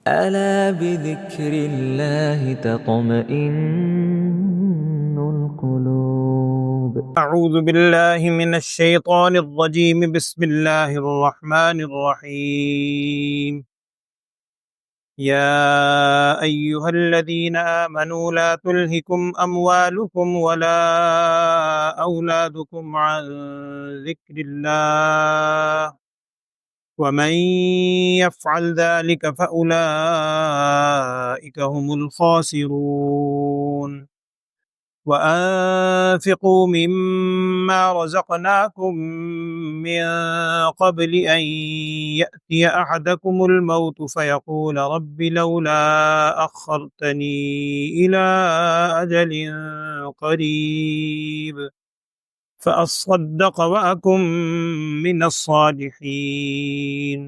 ألا بذكر الله تطمئن القلوب. أعوذ بالله من الشيطان الرجيم. بسم الله الرحمن الرحيم. يا أيها الذين آمنوا لا تلهكم أموالكم ولا أولادكم عن ذكر الله ومن يفعل ذلك فأولئك هم الخاسرون. وأنفقوا مما رزقناكم من قبل أن يأتي أحدكم الموت فيقول رب لولا أخرتني إلى أجل قريب فأصدق وأكن من الصالحين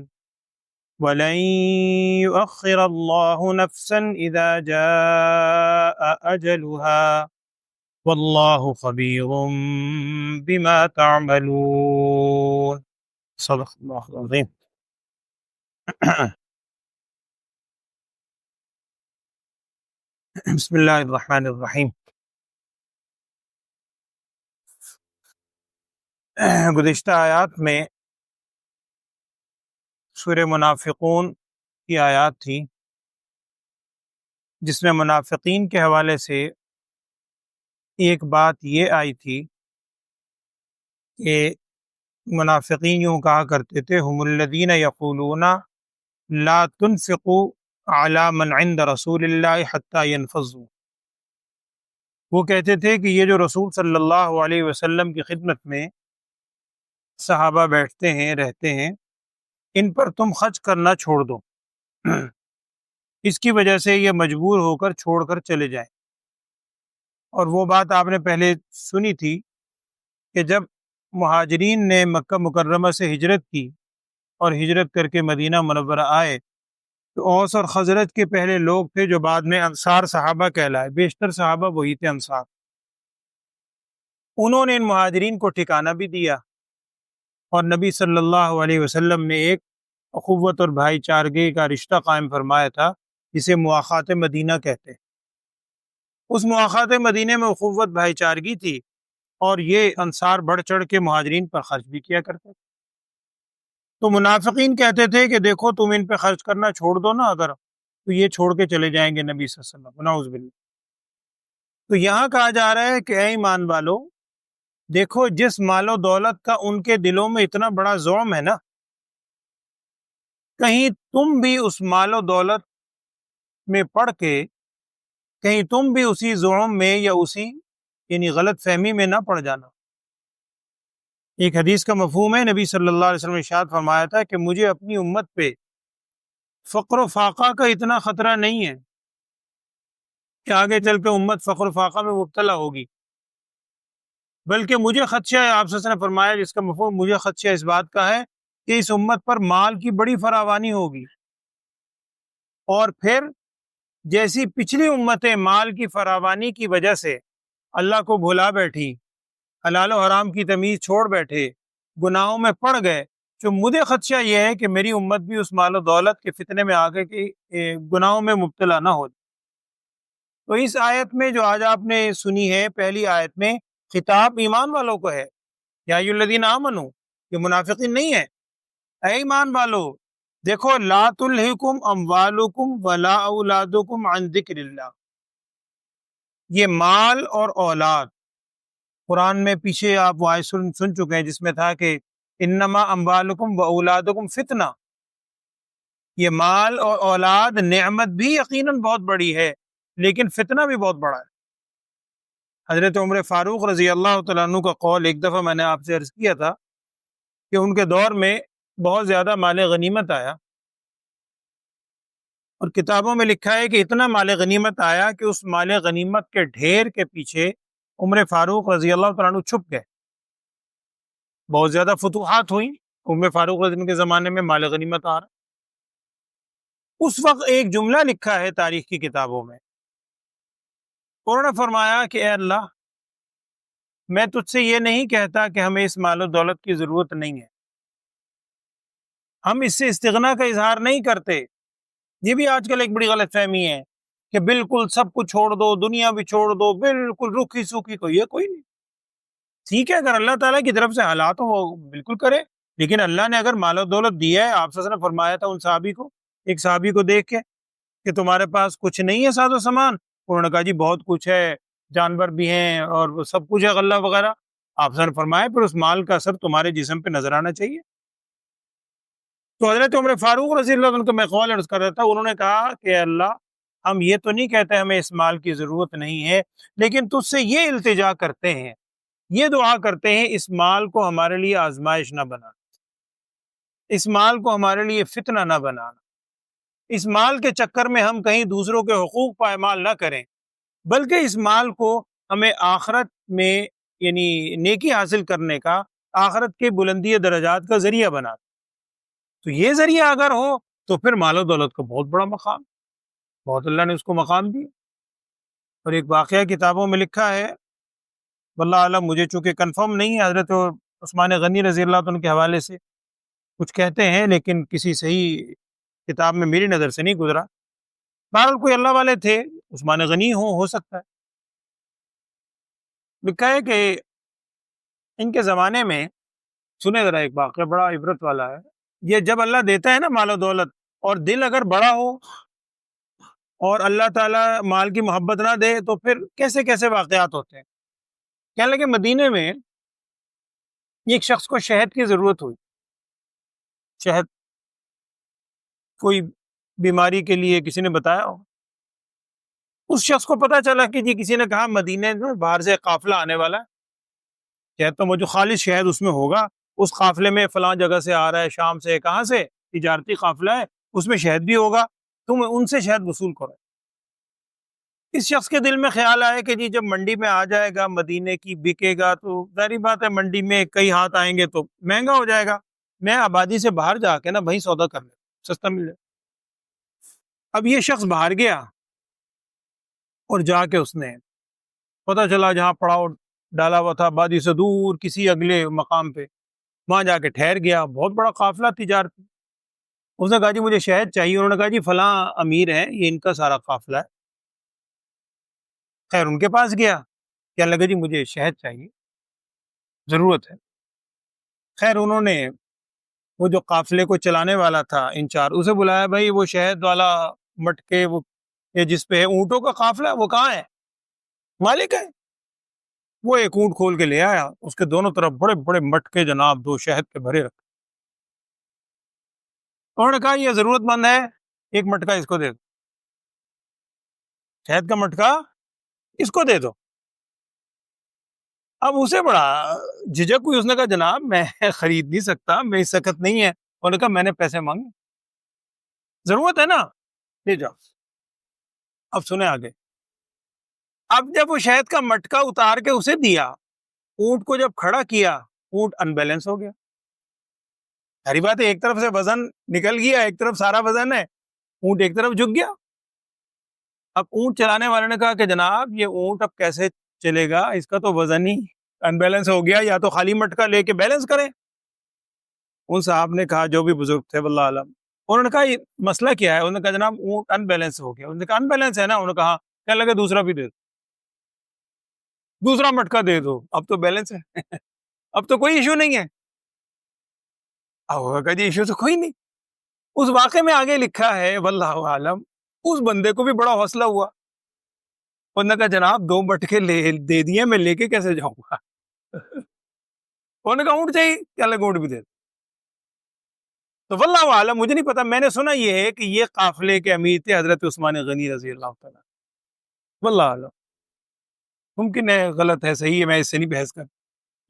ولن يؤخر الله نفسا إذا جاء أجلها واللہ خبیر بما تعملون. صدق اللہ العظیم. بسم اللہ الرحمن الرحیم. گزشتہ آیات میں سورہ منافقون کی آیات تھی جس میں منافقین کے حوالے سے ایک بات یہ آئی تھی کہ منافقین یوں کہا کرتے تھے ہم الذین یقولون لا تنفقوا علی من عند رسول اللہ حتی ینفضوا. وہ کہتے تھے کہ یہ جو رسول صلی اللہ علیہ وسلم کی خدمت میں صحابہ بیٹھتے ہیں رہتے ہیں ان پر تم خرچ کرنا چھوڑ دو، اس کی وجہ سے یہ مجبور ہو کر چھوڑ کر چلے جائیں. اور وہ بات آپ نے پہلے سنی تھی کہ جب مہاجرین نے مکہ مکرمہ سے ہجرت کی اور ہجرت کر کے مدینہ منورہ آئے تو اوس اور خزرج کے پہلے لوگ تھے جو بعد میں انصار صحابہ کہلائے. بیشتر صحابہ وہی تھے انصار. انہوں نے ان مہاجرین کو ٹھکانہ بھی دیا اور نبی صلی اللہ علیہ وسلم نے ایک اخوت اور بھائی چارگی کا رشتہ قائم فرمایا تھا جسے مواخات مدینہ کہتے ہیں. اس مواخات مدینہ میں اخوت بھائی چارگی تھی اور یہ انصار بڑھ چڑھ کے مہاجرین پر خرچ بھی کیا کرتے تھے. تو منافقین کہتے تھے کہ دیکھو تم ان پہ خرچ کرنا چھوڑ دو نا اگر تو یہ چھوڑ کے چلے جائیں گے نبی صلی اللہ علیہ وسلم. نعوذ باللہ. تو یہاں کہا جا رہا ہے کہ اے ایمان والو دیکھو جس مال و دولت کا ان کے دلوں میں اتنا بڑا زعم ہے نا، کہیں تم بھی اس مال و دولت میں پڑھ کے کہیں تم بھی اسی زعم میں یا اسی یعنی غلط فہمی میں نہ پڑ جانا. ایک حدیث کا مفہوم ہے، نبی صلی اللہ علیہ وسلم نے ارشاد فرمایا تھا کہ مجھے اپنی امت پہ فقر و فاقہ کا اتنا خطرہ نہیں ہے کہ آگے چل کے امت فقر و فاقہ میں مبتلا ہوگی، بلکہ مجھے خدشہ ہے، آپ صلی اللہ علیہ وسلم نے فرمایا جس کا مفہوم مجھے خدشہ اس بات کا ہے کہ اس امت پر مال کی بڑی فراوانی ہوگی اور پھر جیسی پچھلی امتیں مال کی فراوانی کی وجہ سے اللہ کو بھلا بیٹھی، حلال و حرام کی تمیز چھوڑ بیٹھے، گناہوں میں پڑ گئے، جو مجھے خدشہ یہ ہے کہ میری امت بھی اس مال و دولت کے فتنے میں آگے کے گناہوں میں مبتلا نہ ہو. تو اس آیت میں جو آج آپ نے سنی ہے پہلی آیت میں خطاب ایمان والوں کو ہے. یا ایھا الذین آمنو، یہ منافقین نہیں ہے. اے ایمان والو دیکھو لا تلہکم اموالکم ولا اولادکم عن ذکر اللہ. یہ مال اور اولاد قرآن میں پیچھے آپ وہ آیت سن چکے ہیں جس میں تھا کہ انما اموالکم و اولادکم فتنہ. یہ مال اور اولاد نعمت بھی یقیناً بہت بڑی ہے لیکن فتنہ بھی بہت بڑا ہے. حضرت عمر فاروق رضی اللہ تعالیٰ عنہ کا قول ایک دفعہ میں نے آپ سے عرض کیا تھا کہ ان کے دور میں بہت زیادہ مال غنیمت آیا اور کتابوں میں لکھا ہے کہ اتنا مال غنیمت آیا کہ اس مال غنیمت کے ڈھیر کے پیچھے عمر فاروق رضی اللہ تعالیٰ عنہ چھپ گئے. بہت زیادہ فتوحات ہوئیں، عمر فاروق رضی اللہ عنہ کے زمانے میں مال غنیمت آ رہا. اس وقت ایک جملہ لکھا ہے تاریخ کی کتابوں میں، انہوں نے فرمایا کہ اے اللہ میں تجھ سے یہ نہیں کہتا کہ ہمیں اس مال و دولت کی ضرورت نہیں ہے، ہم اس سے استغنا کا اظہار نہیں کرتے، یہ بھی آج کل ایک بڑی غلط فہمی ہے کہ بالکل سب کچھ چھوڑ دو، دنیا بھی چھوڑ دو، بالکل رکھی سوکھی کوئی نہیں۔ ٹھیک ہے، اگر اللہ تعالیٰ کی طرف سے حالات ہو وہ بالکل کرے، لیکن اللہ نے اگر مال و دولت دیا ہے، آپ صلی اللہ علیہ وسلم نے فرمایا تھا ان صحابی کو، ایک صحابی کو دیکھ کے کہ تمہارے پاس کچھ نہیں ہے ساز و سامان، انہوں نے کہا جی بہت کچھ ہے، جانور بھی ہیں اور وہ سب کچھ ہے غلہ وغیرہ۔ آپ صلی اللہ علیہ وسلم نے فرمایا پھر اس مال کا اثر تمہارے جسم پہ نظر آنا چاہیے۔ تو حضرت عمر فاروق رضی اللہ عنہ کو میں قول عرض کر رہا تھا، انہوں نے کہا کہ اللہ ہم یہ تو نہیں کہتے ہمیں اس مال کی ضرورت نہیں ہے، لیکن تجھ سے یہ التجا کرتے ہیں، یہ دعا کرتے ہیں، اس مال کو ہمارے لیے آزمائش نہ بنانا، اس مال کو ہمارے لیے فتنہ نہ بنانا، اس مال کے چکر میں ہم کہیں دوسروں کے حقوق پائمال نہ کریں، بلکہ اس مال کو ہمیں آخرت میں یعنی نیکی حاصل کرنے کا، آخرت کے بلندی درجات کا ذریعہ بنا۔ تو یہ ذریعہ اگر ہو تو پھر مال و دولت کا بہت بڑا مقام، بہت اللہ نے اس کو مقام دیا۔ اور ایک واقعہ کتابوں میں لکھا ہے، واللہ عالم مجھے چونکہ کنفرم نہیں ہے، حضرت عثمان غنی رضی اللہ عنہ کے حوالے سے کچھ کہتے ہیں لیکن کسی صحیح کتاب میں میری نظر سے نہیں گزرا۔ بہرحال کوئی اللہ والے تھے، عثمان غنی ہو سکتا ہے۔ لکھا ہے کہ ان کے زمانے میں، سنے ذرا ایک واقعہ بڑا عبرت والا ہے، یہ جب اللہ دیتا ہے نا مال و دولت اور دل اگر بڑا ہو اور اللہ تعالیٰ مال کی محبت نہ دے تو پھر کیسے کیسے واقعات ہوتے ہیں۔ کہنے لگے مدینے میں ایک شخص کو شہد کی ضرورت ہوئی، شہد کوئی بیماری کے لیے کسی نے بتایا ہو، اس شخص کو پتا چلا کہ جی کسی نے کہا مدینے میں باہر سے قافلہ آنے والا ہے، شہد تو مجھے خالص شہد اس میں ہوگا، اس قافلے میں فلاں جگہ سے آ رہا ہے، شام سے، کہاں سے، تجارتی قافلہ ہے، اس میں شہد بھی ہوگا، تم ان سے شہد وصول کرو۔ اس شخص کے دل میں خیال آیا کہ جی جب منڈی میں آ جائے گا، مدینے کی بکے گا تو ظاہری بات ہے منڈی میں کئی ہاتھ آئیں گے تو مہنگا ہو جائے گا، میں آبادی سے باہر جا کے نا وہیں سودا کر لیں، سستا مل جائے۔ اب یہ شخص باہر گیا اور جا کے اس نے پتہ چلا جہاں پڑاؤ ڈالا ہوا تھا آبادی سے دور کسی اگلے مقام پہ، وہاں جا کے ٹھہر گیا، بہت بڑا قافلہ تجارتی۔ اس نے کہا جی مجھے شہد چاہیے، انہوں نے کہا جی فلاں امیر ہے، یہ ان کا سارا قافلہ ہے۔ خیر ان کے پاس گیا، کہنے لگا جی مجھے شہد چاہیے، ضرورت ہے۔ خیر انہوں نے وہ جو قافلے کو چلانے والا تھا انچارج، اسے بلایا، بھائی وہ شہد والا مٹکے وہ یہ جس پہ ہے اونٹوں کا قافلہ وہ کہاں ہے؟ مالک ہے۔ وہ ایک اونٹ کھول کے لے آیا، اس کے دونوں طرف بڑے بڑے مٹکے جناب دو شہد کے بھرے رکھے۔ انہوں نے کہا یہ ضرورت مند ہے، ایک مٹکا اس کو دے دو، شہد کا مٹکا اس کو دے دو۔ اب اسے بڑا جھجک ہوئی، اس نے کہا جناب میں خرید نہیں سکتا، میری سکت نہیں ہے۔ انہوں نے کہا میں نے پیسے مانگے، ضرورت ہے نا، لے جاؤ۔ اب سنیں آگے، اب جب وہ شہد کا مٹکا اتار کے اسے دیا، اونٹ کو جب کھڑا کیا، اونٹ ان بیلنس ہو گیا۔ ہری بات ہے، ایک طرف سے وزن نکل گیا، ایک طرف سارا وزن ہے، اونٹ ایک طرف جھک گیا۔ اب اونٹ چلانے والے نے کہا کہ جناب یہ اونٹ اب کیسے چلے گا، اس کا تو وزن ہی ان بیلنس ہو گیا، یا تو خالی مٹکا لے کے بیلنس کریں۔ ان صاحب نے کہا، جو بھی بزرگ تھے واللہ عالم، انہوں نے کہا یہ مسئلہ کیا ہے؟ انہوں نے کہا جناب اونٹ ان بیلنس ہو گیا۔ انہوں نے کہا ان بیلنس ہے نا؟ انہوں نے کہا، کہنے لگے دوسرا بھی دے دو، دوسرا مٹکا دے دو، اب تو بیلنس ہے اب تو کوئی ایشو نہیں ہے۔ اب کہا جی ایشو تو کوئی نہیں۔ اس واقعے میں آگے لکھا ہے واللہ عالم، اس بندے کو بھی بڑا حوصلہ ہوا، انہوں نے کہا جناب دو مٹکے دے دیے، میں لے کے کیسے جاؤں گا انہوں نے کہا اونٹ چاہیے، کیا لگا اونٹ بھی دے دو۔ تو واللہ عالم، مجھے نہیں پتا، میں نے سنا یہ ہے کہ یہ قافلے کے امیر تھے حضرت عثمان غنی رضی اللہ تعالیٰ، واللہ عالم، ممکن ہے غلط ہے، صحیح ہے، میں اس سے نہیں بحث کر،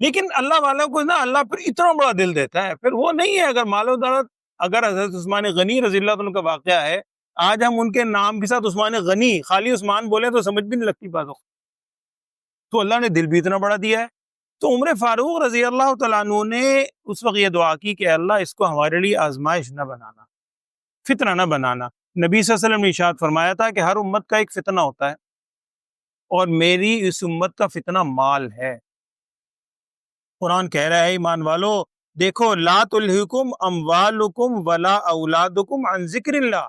لیکن اللہ والوں کو نا اللہ پھر اتنا بڑا دل دیتا ہے، پھر وہ نہیں ہے اگر مال و دولت، اگر حضرت عثمان غنی رضی اللہ عنہ کا واقعہ ہے، آج ہم ان کے نام کے ساتھ عثمان غنی، خالی عثمان بولے تو سمجھ بھی نہیں لگتی باتوں، تو اللہ نے دل بھی اتنا بڑا دیا ہے۔ تو عمر فاروق رضی اللہ تعالیٰ عنہ نے اس وقت یہ دعا کی کہ اللہ اس کو ہمارے لیے آزمائش نہ بنانا، فتنہ نہ بنانا۔ نبی صلی اللہ علیہ وسلم نے ارشاد فرمایا تھا کہ ہر امت کا ایک فتنہ ہوتا ہے، اور میری اس امت کا فتنہ مال ہے۔ قرآن کہہ رہا ہے ایمان والو، دیکھو لا تلہکم اموالکم ولا اولادکم عن ذکر اللہ،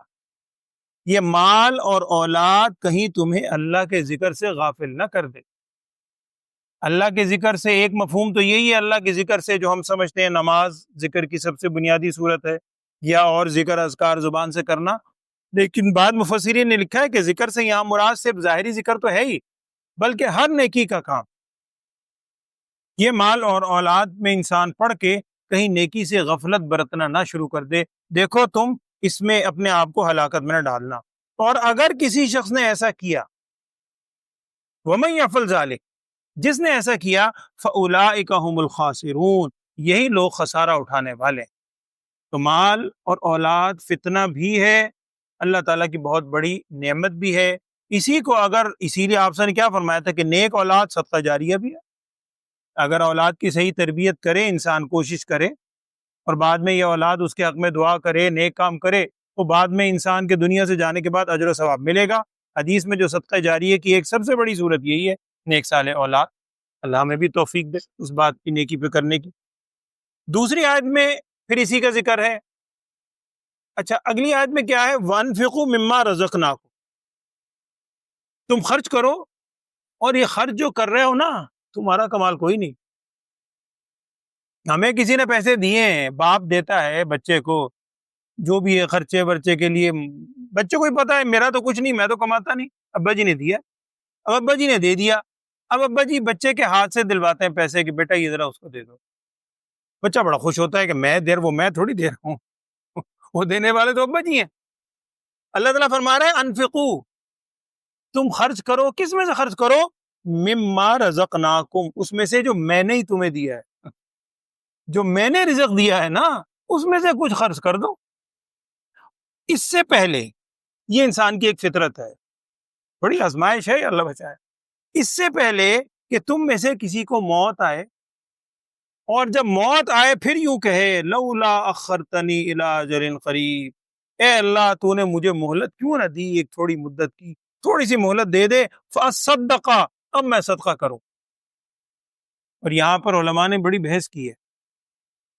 یہ مال اور اولاد کہیں تمہیں اللہ کے ذکر سے غافل نہ کر دے۔ اللہ کے ذکر سے ایک مفہوم تو یہی ہے، اللہ کے ذکر سے جو ہم سمجھتے ہیں نماز ذکر کی سب سے بنیادی صورت ہے، یا اور ذکر اذکار زبان سے کرنا، لیکن بعد مفسرین نے لکھا ہے کہ ذکر سے یہاں مراد صرف ظاہری ذکر تو ہے ہی، بلکہ ہر نیکی کا کام۔ یہ مال اور اولاد میں انسان پڑھ کے کہیں نیکی سے غفلت برتنا نہ شروع کر دے، دیکھو تم اس میں اپنے آپ کو ہلاکت میں نہ ڈالنا۔ اور اگر کسی شخص نے ایسا کیا، وَمَن يَفْعَلْ ذَلِكَ، جس نے ایسا کیا، فَأُولَٰئِكَ هُمُ الْخَاسِرُونَ، یہی لوگ خسارہ اٹھانے والے ہیں۔ تو مال اور اولاد فتنہ بھی ہے، اللہ تعالیٰ کی بہت بڑی نعمت بھی ہے۔ اسی کو اسی لیے آپ نے کیا فرمایا تھا کہ نیک اولاد صدقہ جاریہ بھی ہے۔ اگر اولاد کی صحیح تربیت کرے انسان، کوشش کرے، اور بعد میں یہ اولاد اس کے حق میں دعا کرے، نیک کام کرے، تو بعد میں انسان کے دنیا سے جانے کے بعد اجر و ثواب ملے گا۔ حدیث میں جو صدقہ جاریہ کی ایک سب سے بڑی صورت یہی ہے، نیک صالح اولاد۔ اللہ ہمیں بھی توفیق دے اس بات کی نیکی پہ کرنے کی۔ دوسری آیت میں پھر اسی کا ذکر ہے۔ اچھا، اگلی آیت میں کیا ہے؟ وَأَنفِقُوا مِمَّا رَزَقْنَاكُمْ، تم خرچ کرو، اور یہ خرچ جو کر رہے ہو نا، تمہارا کمال کوئی نہیں۔ ہمیں کسی نے پیسے دیے ہیں، باپ دیتا ہے بچے کو جو بھی ہے خرچے ورچے کے لیے، بچے کو ہی پتا ہے میرا تو کچھ نہیں، میں تو کماتا نہیں، ابا جی نے دیا، اب ابا جی نے دے دیا، اب ابا جی بچے کے ہاتھ سے دلواتے ہیں پیسے کہ بیٹا یہ ذرا اس کو دے دو۔ بچہ بڑا خوش ہوتا ہے کہ میں میں تھوڑی دے رہا ہوں، وہ دینے والے تو ابا جی ہیں۔ اللہ تعالیٰ فرما رہا ہے انفقو، تم خرچ کرو، کس میں سے خرچ کرو؟ مما رزقناکم، اس میں سے جو میں نے ہی تمہیں دیا ہے، جو میں نے رزق دیا ہے نا، اس میں سے کچھ خرچ کر دو۔ اس سے پہلے یہ انسان کی ایک فطرت ہے، بڑی آزمائش ہے، اللہ بچائے۔ اس سے پہلے کہ تم میں سے کسی کو موت آئے، اور جب موت آئے پھر یوں کہے لولا اخرتنی الی اجل قریب، اے اللہ تو نے مجھے مہلت کیوں نہ دی، ایک تھوڑی مدت کی، تھوڑی سی مہلت دے دے، فاصدق، اب میں صدقہ کروں۔ اور یہاں پر علماء نے بڑی بحث کی ہے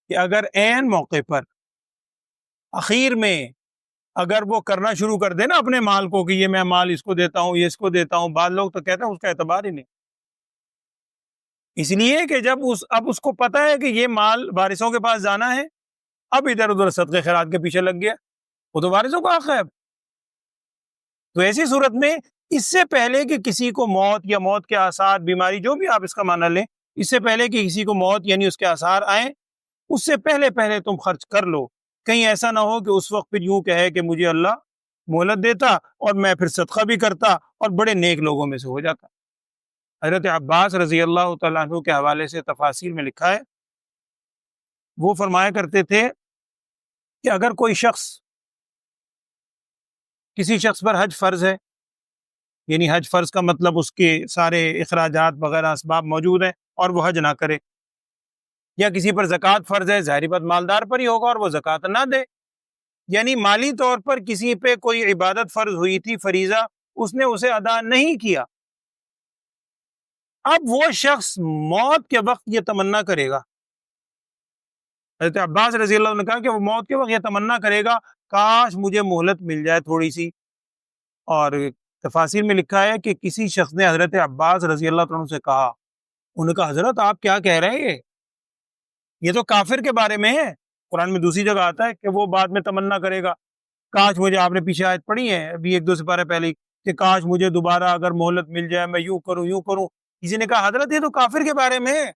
کہ اگر عین موقع پر اخیر میں اگر وہ کرنا شروع کر دے نا اپنے مال کو کہ یہ میں مال اس کو دیتا ہوں، یہ اس کو دیتا ہوں، بعض لوگ تو کہتے ہیں اس کا اعتبار ہی نہیں، اس لیے کہ جب اب اس کو پتہ ہے کہ یہ مال وارثوں کے پاس جانا ہے، اب ادھر ادھر صدقے خیرات کے پیچھے لگ گیا، وہ تو وارثوں کو حق ہے۔ تو ایسی صورت میں اس سے پہلے کہ کسی کو موت یا موت کے آثار، بیماری، جو بھی آپ اس کا معنی لیں، اس سے پہلے کہ کسی کو موت یعنی اس کے آثار آئیں، اس سے پہلے تم خرچ کر لو، کہیں ایسا نہ ہو کہ اس وقت پھر یوں کہے کہ مجھے اللہ مہلت دیتا اور میں پھر صدقہ بھی کرتا اور بڑے نیک لوگوں میں سے ہو جاتا۔ حضرت عباس رضی اللہ تعالیٰ عنہ کے حوالے سے تفاسیر میں لکھا ہے، وہ فرمایا کرتے تھے کہ اگر کوئی شخص، کسی شخص پر حج فرض ہے، یعنی حج فرض کا مطلب اس کے سارے اخراجات وغیرہ اسباب موجود ہیں اور وہ حج نہ کرے، یا کسی پر زکوٰۃ فرض ہے، ظاہری بات مالدار پر ہی ہوگا اور وہ زکوٰۃ نہ دے، یعنی مالی طور پر کسی پہ کوئی عبادت فرض ہوئی تھی، فریضہ، اس نے اسے ادا نہیں کیا، اب وہ شخص موت کے وقت یہ تمنا کرے گا، حضرت عباس رضی اللہ عنہ نے کہا کہ وہ موت کے وقت یہ تمنا کرے گا کاش مجھے مہلت مل جائے تھوڑی سی۔ اور تفاسیر میں لکھا ہے کہ کسی شخص نے حضرت عباس رضی اللہ عنہ سے کہا، انہوں نے کہا حضرت آپ کیا کہہ رہے ہیں، یہ تو کافر کے بارے میں ہے، قرآن میں دوسری جگہ آتا ہے کہ وہ بعد میں تمنا کرے گا کاش مجھے، آپ نے پیچھے آیت پڑھی ہے ابھی ایک دو سپارے پہلے کہ کاش مجھے دوبارہ اگر مہلت مل جائے میں یوں کروں یوں کروں، کسی نے کہا حضرت یہ تو کافر کے بارے میں ہے،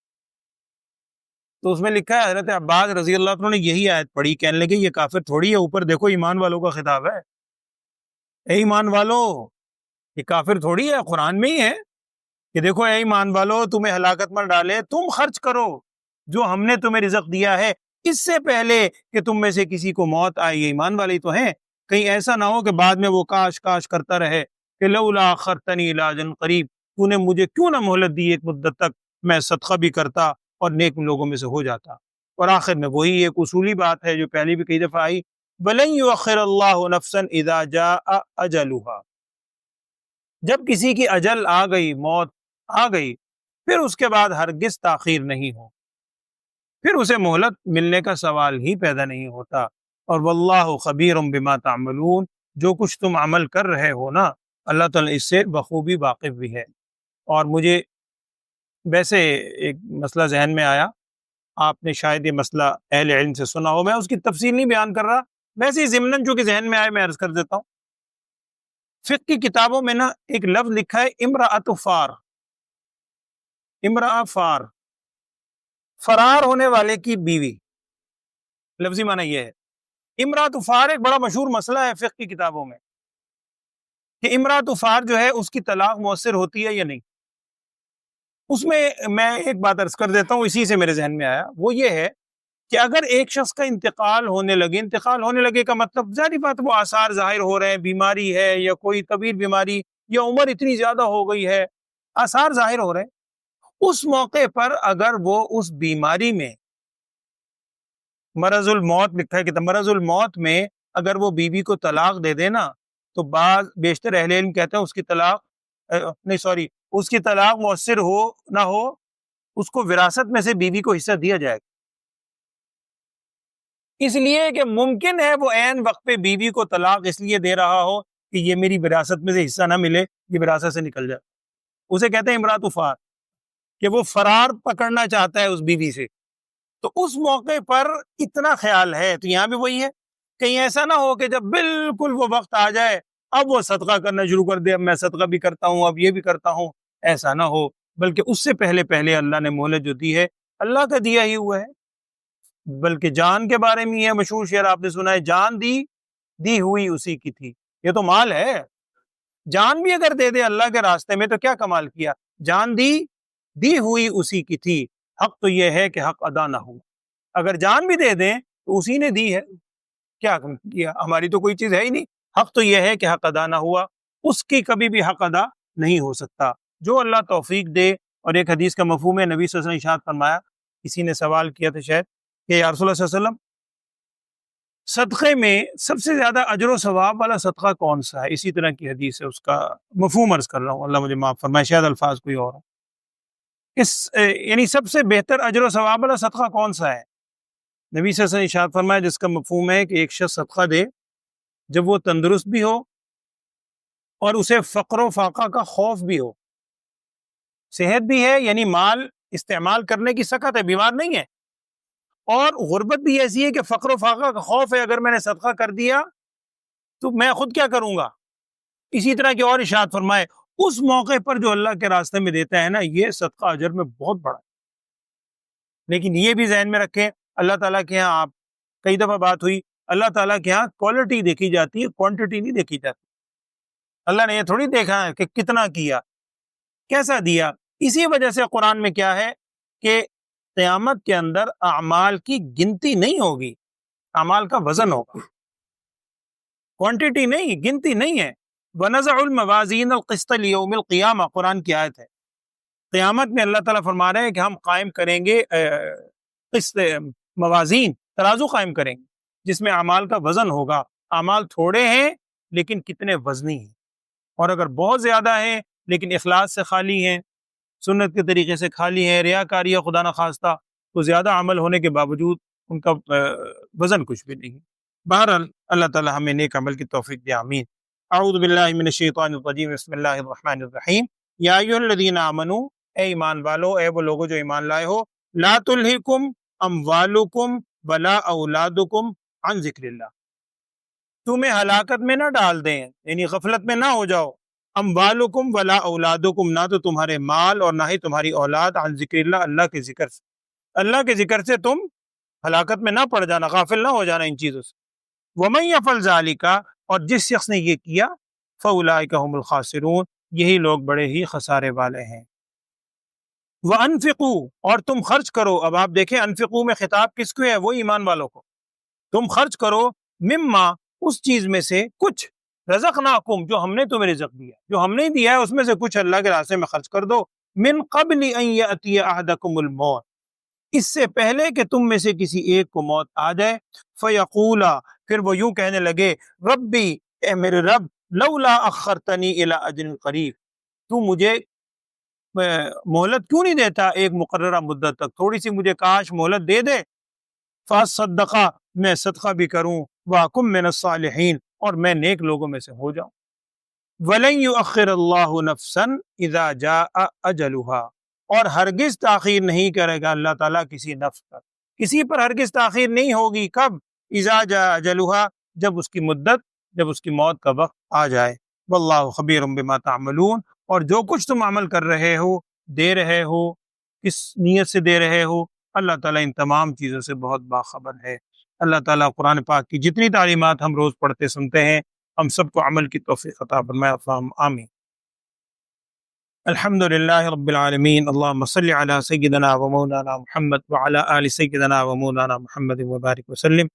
تو اس میں لکھا ہے حضرت عباس رضی اللہ عنہ نے یہی آیت پڑھی، کہنے لگے یہ کافر تھوڑی ہے، اوپر دیکھو ایمان والوں کا خطاب ہے، اے ایمان والو، یہ کافر تھوڑی ہے، قرآن میں ہی ہے کہ دیکھو اے ایمان والو تمہیں ہلاکت میں ڈالے، تم خرچ کرو جو ہم نے تمہیں رزق دیا ہے، اس سے پہلے کہ تم میں سے کسی کو موت آئے، یہ ایمان والے تو ہیں، کہیں ایسا نہ ہو کہ بعد میں وہ کاش کاش کرتا رہے کہ لولا اخرتنی الی اجل قریب، تو نے مجھے کیوں نہ مہلت دی ایک مدت تک، میں صدقہ بھی کرتا اور نیک لوگوں میں سے ہو جاتا۔ اور آخر میں وہی ایک اصولی بات ہے جو پہلی بھی کئی دفعہ آئی، وَلَن يُؤَخِّرَ اللَّهُ نَفْسًا إِذَا جَاءَ أَجَلُهَا، جب کسی کی اجل آ گئی، موت آ گئی، پھر اس کے بعد ہرگز تاخیر نہیں ہو، پھر اسے مہلت ملنے کا سوال ہی پیدا نہیں ہوتا۔ اور واللہ خبیر بما تعملون، جو کچھ تم عمل کر رہے ہو نا اللہ تعالیٰ اس سے بخوبی واقف بھی ہے۔ اور مجھے ویسے ایک مسئلہ ذہن میں آیا، آپ نے شاید یہ مسئلہ اہل علم سے سنا ہو، میں اس کی تفصیل نہیں بیان کر رہا، ویسے ہی ضمناً جو کہ ذہن میں آئے میں عرض کر دیتا ہوں۔ فقہ کی کتابوں میں نا ایک لفظ لکھا ہے امرأۃ فار، امرأہ فار، فرار ہونے والے کی بیوی، لفظی معنی یہ ہے۔ امرأۃ فار ایک بڑا مشہور مسئلہ ہے فقہ کی کتابوں میں کہ امرأۃ فار جو ہے اس کی طلاق مؤثر ہوتی ہے یا نہیں۔ اس میں ایک بات عرض کر دیتا ہوں، اسی سے میرے ذہن میں آیا، وہ یہ ہے کہ اگر ایک شخص کا انتقال ہونے لگے کا مطلب ظاہری بات وہ آثار ظاہر ہو رہے ہیں، بیماری ہے یا کوئی طویل بیماری یا عمر اتنی زیادہ ہو گئی ہے، آثار ظاہر ہو رہے ہیں، اس موقع پر اگر وہ اس بیماری میں مرض الموت لکھا ہے کہ مرض الموت میں اگر وہ بیوی کو طلاق دے دے نا تو بیشتر اہل علم کہتے ہیں اس کی طلاق مؤثر ہو نہ ہو، اس کو وراثت میں سے بیوی کو حصہ دیا جائے گا، اس لیے کہ ممکن ہے وہ عین وقت پہ بیوی کو طلاق اس لیے دے رہا ہو کہ یہ میری وراثت میں سے حصہ نہ ملے، یہ وراثت سے نکل جائے، اسے کہتے ہیں امرأۃ فار، کہ وہ فرار پکڑنا چاہتا ہے اس بیوی سے۔ تو اس موقع پر اتنا خیال ہے، تو یہاں بھی وہی ہے، کہیں ایسا نہ ہو کہ جب بالکل وہ وقت آ جائے اب وہ صدقہ کرنا شروع کر دے، اب میں صدقہ بھی کرتا ہوں، اب یہ بھی کرتا ہوں، ایسا نہ ہو، بلکہ اس سے پہلے اللہ نے مہلت جو دی ہے اللہ کا دیا ہی ہوا ہے۔ بلکہ جان کے بارے میں یہ مشہور شعر آپ نے سنا ہے، جان دی ہوئی اسی کی تھی، یہ تو مال ہے، جان بھی اگر دے دے اللہ کے راستے میں تو کیا کمال کیا، جان دی ہوئی اسی کی تھی، حق تو یہ ہے کہ حق ادا نہ ہو، اگر جان بھی دے دیں تو اسی نے دی ہے، کیا کیا، ہماری تو کوئی چیز ہے ہی نہیں، حق تو یہ ہے کہ حق ادا نہ ہوا، اس کی کبھی بھی حق ادا نہیں ہو سکتا، جو اللہ توفیق دے۔ اور ایک حدیث کا مفہوم ہے، نبی صلی اللہ علیہ وسلم ارشاد فرمایا، کسی نے سوال کیا تھا شاید کہ یا رسول اللہ صلی اللہ علیہ وسلم صدقے میں سب سے زیادہ اجر و ثواب والا صدقہ کون سا ہے، اسی طرح کی حدیث ہے، اس کا مفہوم عرض کر رہا ہوں، اللہ مجھے معاف فرمائے، شاید الفاظ کوئی اور ہو، یعنی سب سے بہتر اجر و ثواب والا صدقہ کون سا ہے؟ نبی صلی اللہ علیہ وسلم ارشاد فرمایا جس کا مفہوم ہے کہ ایک شخص صدقہ دے جب وہ تندرست بھی ہو اور اسے فقر و فاقہ کا خوف بھی ہو، صحت بھی ہے یعنی مال استعمال کرنے کی سکت ہے، بیمار نہیں ہے، اور غربت بھی ایسی ہے کہ فقر و فاقہ کا خوف ہے، اگر میں نے صدقہ کر دیا تو میں خود کیا کروں گا، اسی طرح کے اور ارشاد فرمائے اس موقع پر جو اللہ کے راستے میں دیتا ہے نا یہ صدقہ اجر میں بہت بڑا ہے۔ لیکن یہ بھی ذہن میں رکھیں اللہ تعالیٰ کے ہاں، آپ کئی دفعہ بات ہوئی، اللہ تعالیٰ کے ہاں کوالٹی دیکھی جاتی ہے، کوانٹٹی نہیں دیکھی جاتی، اللہ نے یہ تھوڑی دیکھا ہے کہ کتنا کیا، کیسا دیا۔ اسی وجہ سے قرآن میں کیا ہے کہ قیامت کے اندر اعمال کی گنتی نہیں ہوگی، اعمال کا وزن ہوگا، کوانٹٹی نہیں، گنتی نہیں ہے۔ وَنَزَعُ الْمَوَازِينَ الْقِسْطَ لِيَوْمِ الْقِيَامَةِ، قرآن کی آیت ہے، قیامت میں اللہ تعالیٰ فرما رہے ہیں کہ ہم قائم کریں گے قسط، موازین، ترازو قائم کریں گے جس میں اعمال کا وزن ہوگا، اعمال تھوڑے ہیں لیکن کتنے وزنی ہیں، اور اگر بہت زیادہ ہیں لیکن اخلاص سے خالی ہیں، سنت کے طریقے سے خالی ہیں، ریاکاری ہے خدا نخواستہ، تو زیادہ عمل ہونے کے باوجود ان کا وزن کچھ بھی نہیں ہے۔ بہرحال اللہ تعالی ہمیں نیک عمل کی توفیق دے، آمین۔ اعوذ باللہ من الشیطان الرجیم، بسم اللہ الرحمن الرحیم۔ یا ایھا الذین آمنوا، اے ایمان والو، اے وہ لوگو جو ایمان لائے ہو، لا تلہکم اموالکم ولا اولادکم عن ذکر اللہ، تمہیں ہلاکت میں نہ ڈال دیں، یعنی غفلت میں نہ ہو جاؤ، اموالکم ولا اولادکم، نہ تو تمہارے مال اور نہ ہی تمہاری اولاد، عن ذکر اللہ، اللہ کے ذکر سے، اللہ کے ذکر سے تم ہلاکت میں نہ پڑ جانا، غافل نہ ہو جانا ان چیزوں سے۔ ومن یفعل ذلک، اور جس شخص نے یہ کیا، فاولئک هم الخاسرون، یہی لوگ بڑے ہی خسارے والے ہیں۔ وانفقوا، اور تم خرچ کرو، اب آپ دیکھیں انفقوا میں خطاب کس کو ہے، وہ ایمان والوں کو، تم خرچ کرو، مما، اس چیز میں سے کچھ، رزقناکم، جو ہم نے تمہیں رزق دیا، جو ہم نے دیا ہے اس میں سے کچھ اللہ کے راستے میں خرچ کر دو، من قبل ان یأتی احدکم الموت، اس سے پہلے کہ تم میں سے کسی ایک کو موت آ جائے، فیقولا، پھر وہ یوں کہنے لگے، ربی، اے میرے رب، لولا اخرتنی الی اجل قریب، تو مجھے مہلت کیوں نہیں دیتا ایک مقررہ مدت تک، تھوڑی سی مجھے کاش مہلت دے دے، فاصدقا، میں صدقہ بھی کروں، واکم من الصالحین، اور میں نیک لوگوں میں سے ہو جاؤں۔ وَلَن يُؤَخِّرَ اللَّهُ نَفْسًا إِذَا جَاءَ أَجَلُهَا، اور ہرگز تاخیر نہیں کرے گا اللہ تعالیٰ کسی نفس پر، کسی پر ہرگز تاخیر نہیں ہوگی۔ کب؟ اذا جاء اجلها، جب اس کی مدت، جب اس کی موت کا وقت آ جائے۔ واللہ خبیر بما تعملون، اور جو کچھ تم عمل کر رہے ہو، دے رہے ہو، کس نیت سے دے رہے ہو، اللہ تعالیٰ ان تمام چیزوں سے بہت باخبر ہے۔ اللہ تعالیٰ قرآن پاک کی جتنی تعلیمات ہم روز پڑھتے سنتے ہیں، ہم سب کو عمل کی توفیق عطا فرمائے، اللہم آمین۔ الحمد للہ رب العالمین، اللہم صلی علی سیدنا و مولانا محمد وعلی آل سیدنا و مولانا محمد وبارک وسلم۔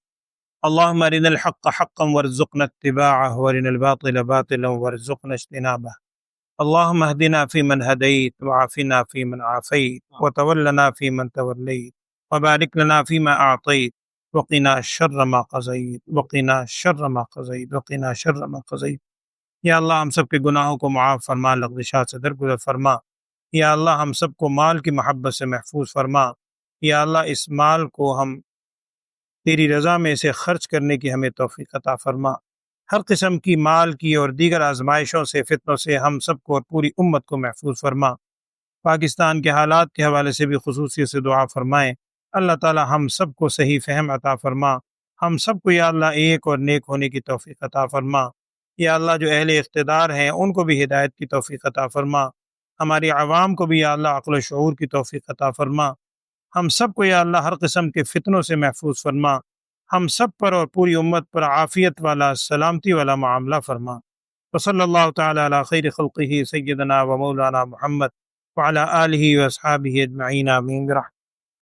اللہم ارنا الحق حقا وارزقنا اتباعہ وارنا الباطل باطلا وارزقنا اجتنابہ۔ اللہم اہدنا فیمن ہدیت وعافنا فیمن عافیت وتولنا فیمن تولیت وبارک لنا فیما اعطیت وقنا شر ما قضیت وقنا شر ما قضیت وقنا شر ما قضیت۔ یا اللہ ہم سب کے گناہوں کو معاف فرما، لغزشات سے درگزر فرما۔ یا اللہ ہم سب کو مال کی محبت سے محفوظ فرما۔ یا اللہ اس مال کو ہم تیری رضا میں سے خرچ کرنے کی ہمیں توفیق عطا فرما۔ ہر قسم کی مال کی اور دیگر آزمائشوں سے، فتنوں سے ہم سب کو اور پوری امت کو محفوظ فرما۔ پاکستان کے حالات کے حوالے سے بھی خصوصیت سے دعا فرمائیں۔ اللہ تعالی ہم سب کو صحیح فہم عطا فرما۔ ہم سب کو یا اللہ ایک اور نیک ہونے کی توفیق عطا فرما۔ یا اللہ جو اہل اقتدار ہیں ان کو بھی ہدایت کی توفیق عطا فرما۔ ہماری عوام کو بھی یا اللہ عقل و شعور کی توفیق عطا فرما۔ ہم سب کو یا اللہ ہر قسم کے فتنوں سے محفوظ فرما۔ ہم سب پر اور پوری امت پر عافیت والا، سلامتی والا معاملہ فرما۔ وصلی اللہ تعالی علی خیر خلقہ سیدنا و مولانا محمد وعلی آلہ و اصحابہ اجمعین، آمین برحمتہ۔